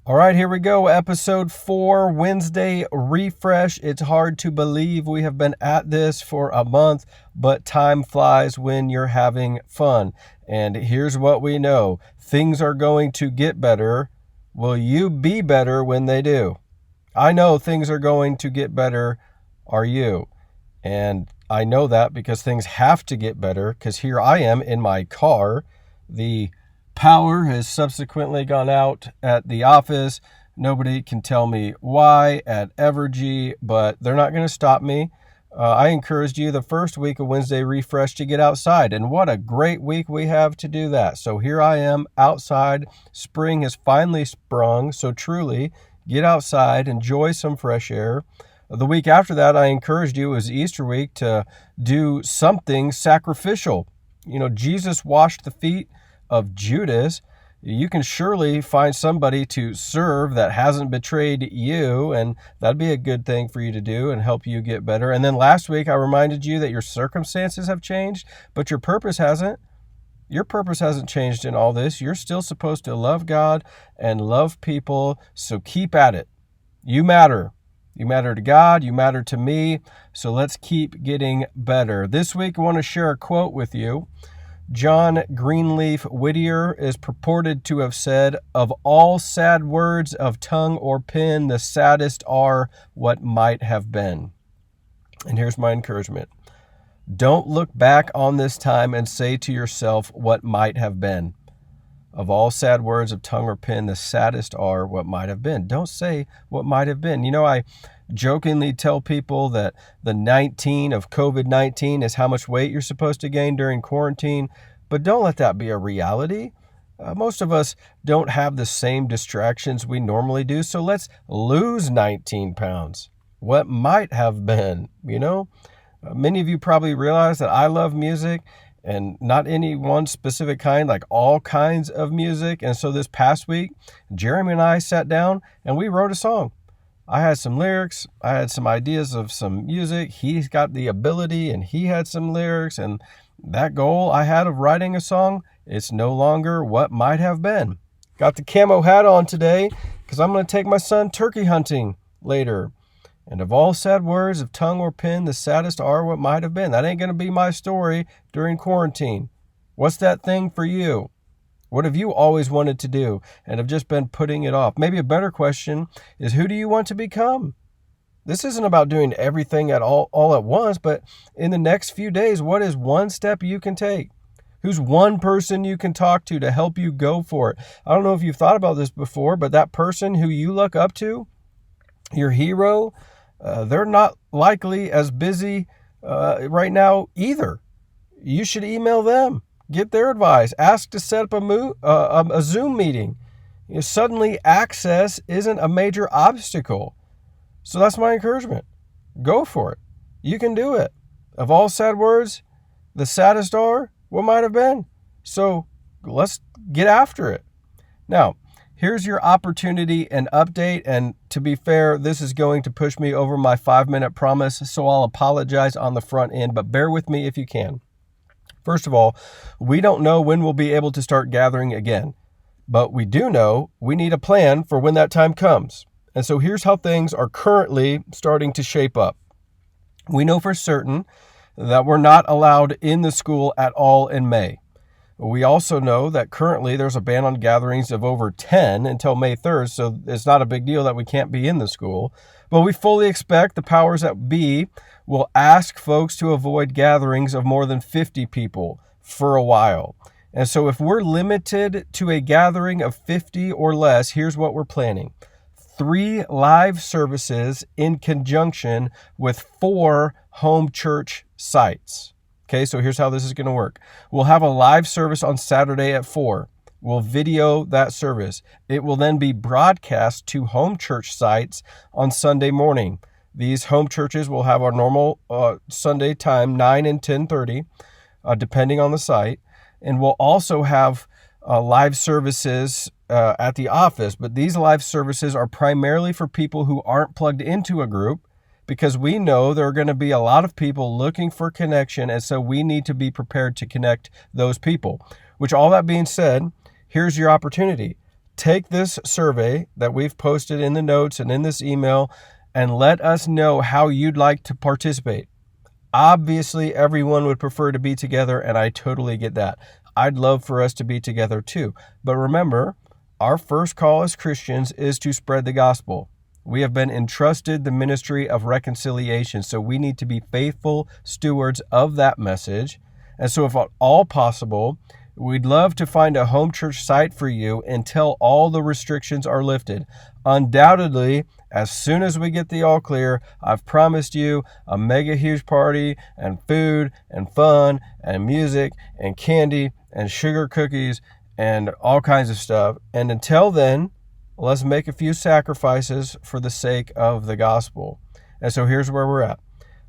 All right, here we go. Episode 4, Wednesday refresh. It's hard to believe we have been at this for a month, but time flies when you're having fun. And here's what we know: things are going to get better. Will you be better when they do? I know things are going to get better. Are you? And I know that because things have to get better, because here I am in my car. The power has subsequently gone out at the office. Nobody can tell me why at Evergy, but they're not going to stop me. I encouraged you the first week of Wednesday Refresh to get outside, and what a great week we have to do that. So here I am outside. Spring has finally sprung, so truly, get outside, enjoy some fresh air. The week after that, I encouraged you, it was Easter week, to do something sacrificial. Jesus washed the feet of Judas. You can surely find somebody to serve that hasn't betrayed you, and that'd be a good thing for you to do and help you get better. And then last week, I reminded you that your circumstances have changed, but your purpose hasn't. Your purpose hasn't changed in all this. You're still supposed to love God and love people, so keep at it. You matter. You matter to God, you matter to me, so let's keep getting better. This week, I want to share a quote with you. John Greenleaf Whittier is purported to have said, "Of all sad words of tongue or pen, the saddest are what might have been." And here's my encouragement. Don't look back on this time and say to yourself what might have been. Of all sad words of tongue or pen, the saddest are what might have been. Don't say what might have been. I jokingly tell people that the 19 of COVID-19 is how much weight you're supposed to gain during quarantine, but don't let that be a reality. Most of us don't have the same distractions we normally do, so let's lose 19 pounds. What might have been, Many of you probably realize that I love music, and not any one specific kind, like all kinds of music. And so this past week, Jeremy and I sat down and we wrote a song. I had some lyrics. I had some ideas of some music. He's got the ability and he had some lyrics. And that goal I had of writing a song, it's no longer what might have been. Got the camo hat on today because I'm going to take my son turkey hunting later. And of all sad words of tongue or pen, the saddest are what might have been. That ain't going to be my story during quarantine. What's that thing for you? What have you always wanted to do and have just been putting it off? Maybe a better question is, who do you want to become? This isn't about doing everything at all at once, but in the next few days, what is one step you can take? Who's one person you can talk to help you go for it? I don't know if you've thought about this before, but that person who you look up to, your hero, they're not likely as busy right now either. You should email them, get their advice, ask to set up a Zoom meeting. Suddenly, access isn't a major obstacle. So that's my encouragement. Go for it. You can do it. Of all sad words, the saddest are what might have been. So let's get after it. Now, here's your opportunity and update, and to be fair, this is going to push me over my 5-minute promise, so I'll apologize on the front end, but bear with me if you can. First of all, we don't know when we'll be able to start gathering again, but we do know we need a plan for when that time comes. And so here's how things are currently starting to shape up. We know for certain that we're not allowed in the school at all in May. We also know that currently there's a ban on gatherings of over 10 until May 3rd, so it's not a big deal that we can't be in the school. But we fully expect the powers that be will ask folks to avoid gatherings of more than 50 people for a while. And so if we're limited to a gathering of 50 or less, here's what we're planning: 3 live services in conjunction with 4 home church sites. Okay, so here's how this is going to work. We'll have a live service on Saturday at 4. We'll video that service. It will then be broadcast to home church sites on Sunday morning. These home churches will have our normal Sunday time, 9 and 10:30, depending on the site. And we'll also have live services at the office. But these live services are primarily for people who aren't plugged into a group, because we know there are going to be a lot of people looking for connection, and so we need to be prepared to connect those people. Which, all that being said, here's your opportunity. take this survey that we've posted in the notes and in this email and let us know how you'd like to participate. Obviously, everyone would prefer to be together, and I totally get that. I'd love for us to be together too. But remember, our first call as Christians is to spread the gospel. We have been entrusted the ministry of reconciliation, so we need to be faithful stewards of that message. And so if at all possible, we'd love to find a home church site for you until all the restrictions are lifted. Undoubtedly, as soon as we get the all clear, I've promised you a mega huge party and food and fun and music and candy and sugar cookies and all kinds of stuff. And until then, let's make a few sacrifices for the sake of the gospel. And so here's where we're at.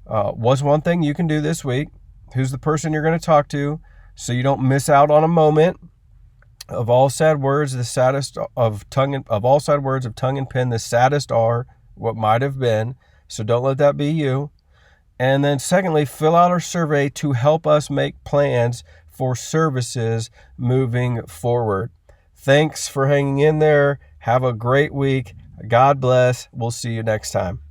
What's one thing you can do this week? Who's the person you're going to talk to so you don't miss out on a moment? Of all sad words, the saddest of tongue and pen, the saddest are what might have been. So don't let that be you. And then secondly, fill out our survey to help us make plans for services moving forward. Thanks for hanging in there. Have a great week. God bless. We'll see you next time.